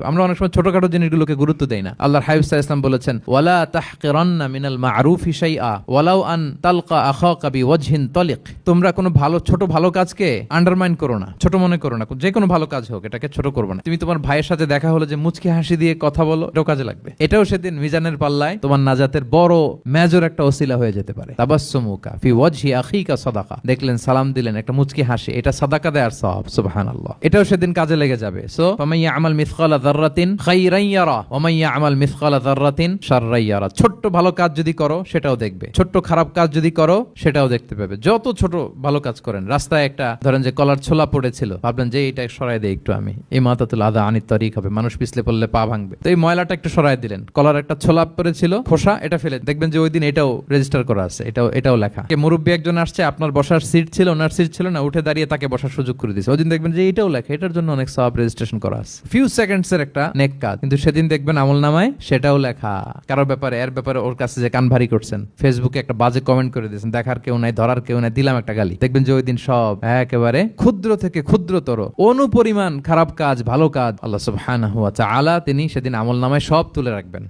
হবে। আমরা অনেক সময় ছোটখাটো জিনিসগুলোকে গুরুত্ব দেই না। আল্লাহর হাবিব সাল্লাল্লাহু আলাইহি ওয়াসাল্লাম বলেছেন, ওয়ালা তাহকিরান্না মিনাল মা'রুফি শাইআ ওয়ালাউ আন তালকা আখাকা বিওয়াজহিন তালিক। তোমরা কোনো ছোট ভালো কাজকে আন্ডারমাইন করো না, ছোট মনে করো না। যে কোনো ভালো কাজ হোক, এটাকে ছোট করবে না। তুমি তোমার ভাইয়ের সাথে দেখা হলো যে মুচকি হাসি দিয়ে কথা বলো, এটাও কাজে লাগবে। এটাও সেদিন মিজানের পাল্লায় তোমার নাজাতের বড় মেজর একটা ওসিলা হয়ে যেতে পারে। তাবাসসুমুকা ফি ওয়াজহি আখিকা সাদাকা। দেখলেন, সালাম দিলেন, একটা মুচকি হাসি, এটা সাদাকা দেওয়ার সওয়াব। সুবহানাল্লাহ। এটাও সেদিন কাজে লেগে যাবে। সো ফামান ইয়ামাল মিসকালা যাররাতিন খাইরান ইয়ারা ওয়া মান ইয়ামাল মিসকালা যাররাতিন শাররান ইয়ারা। ছোট্ট ভালো কাজ যদি করো সেটাও দেখবে, ছোট্ট খারাপ কাজ যদি করো সেটাও দেখতে পাবে। যত ছোট ভালো কাজ করেন, রাস্তায় একটা ধরেন যে কলার ছোলা পড়েছিল, ভাবলেন যে এটা সরাই দেই একটু, আমি এই মাতাতুল আদা আনিত তারিক হবে, মানুষ পিছলে পড়লে পা ভাঙবে, তো এই ময়লাটা একটু সরাই দিলেন। কলার একটা ছোলা পড়েছিল, খোসা, এটা ফেলে দেখবেন যে ওই দিন এটাও রেজিস্টার করা আছে, এটাও লেখা। মুরব্বী একজন আসছে, আপনার বসার সিট ছিল, ওনার সিট ছিল না, উঠে দাঁড়িয়ে তাকে বসার সুযোগ করে দিয়েছে। ওই দিন দেখবেন যে এটাও লেখা, এটার জন্য অনেক সওয়াব রেজিস্ট্রেশন করা আছে। ফিউ সেকেন্ডস এর একটা নেক কাজ, কিন্তু সেদিন দেখবেন আমলনামায় সেটাও লেখা। কারোর ব্যাপারে, এর ব্যাপারে ওর কাছে যে কান ভারী করছেন, ফেসবুকে একটা বাজে কমেন্ট করে দিয়েছেন, দেখার কেউ নাই, ধরার কেউ নাই, দিলাম একটা গালি, দেখবেন যে ওই দিন সব একেবারে ক্ষুদ্র থেকে ক্ষুদ্রতর অনুপরিমাণ খারাপ কাজ, ভালো কাজ আল্লাহ সুবহানাহু ওয়া তাআলা তিনি সেদিন আমলনামায় সব তুলে রাখবেন।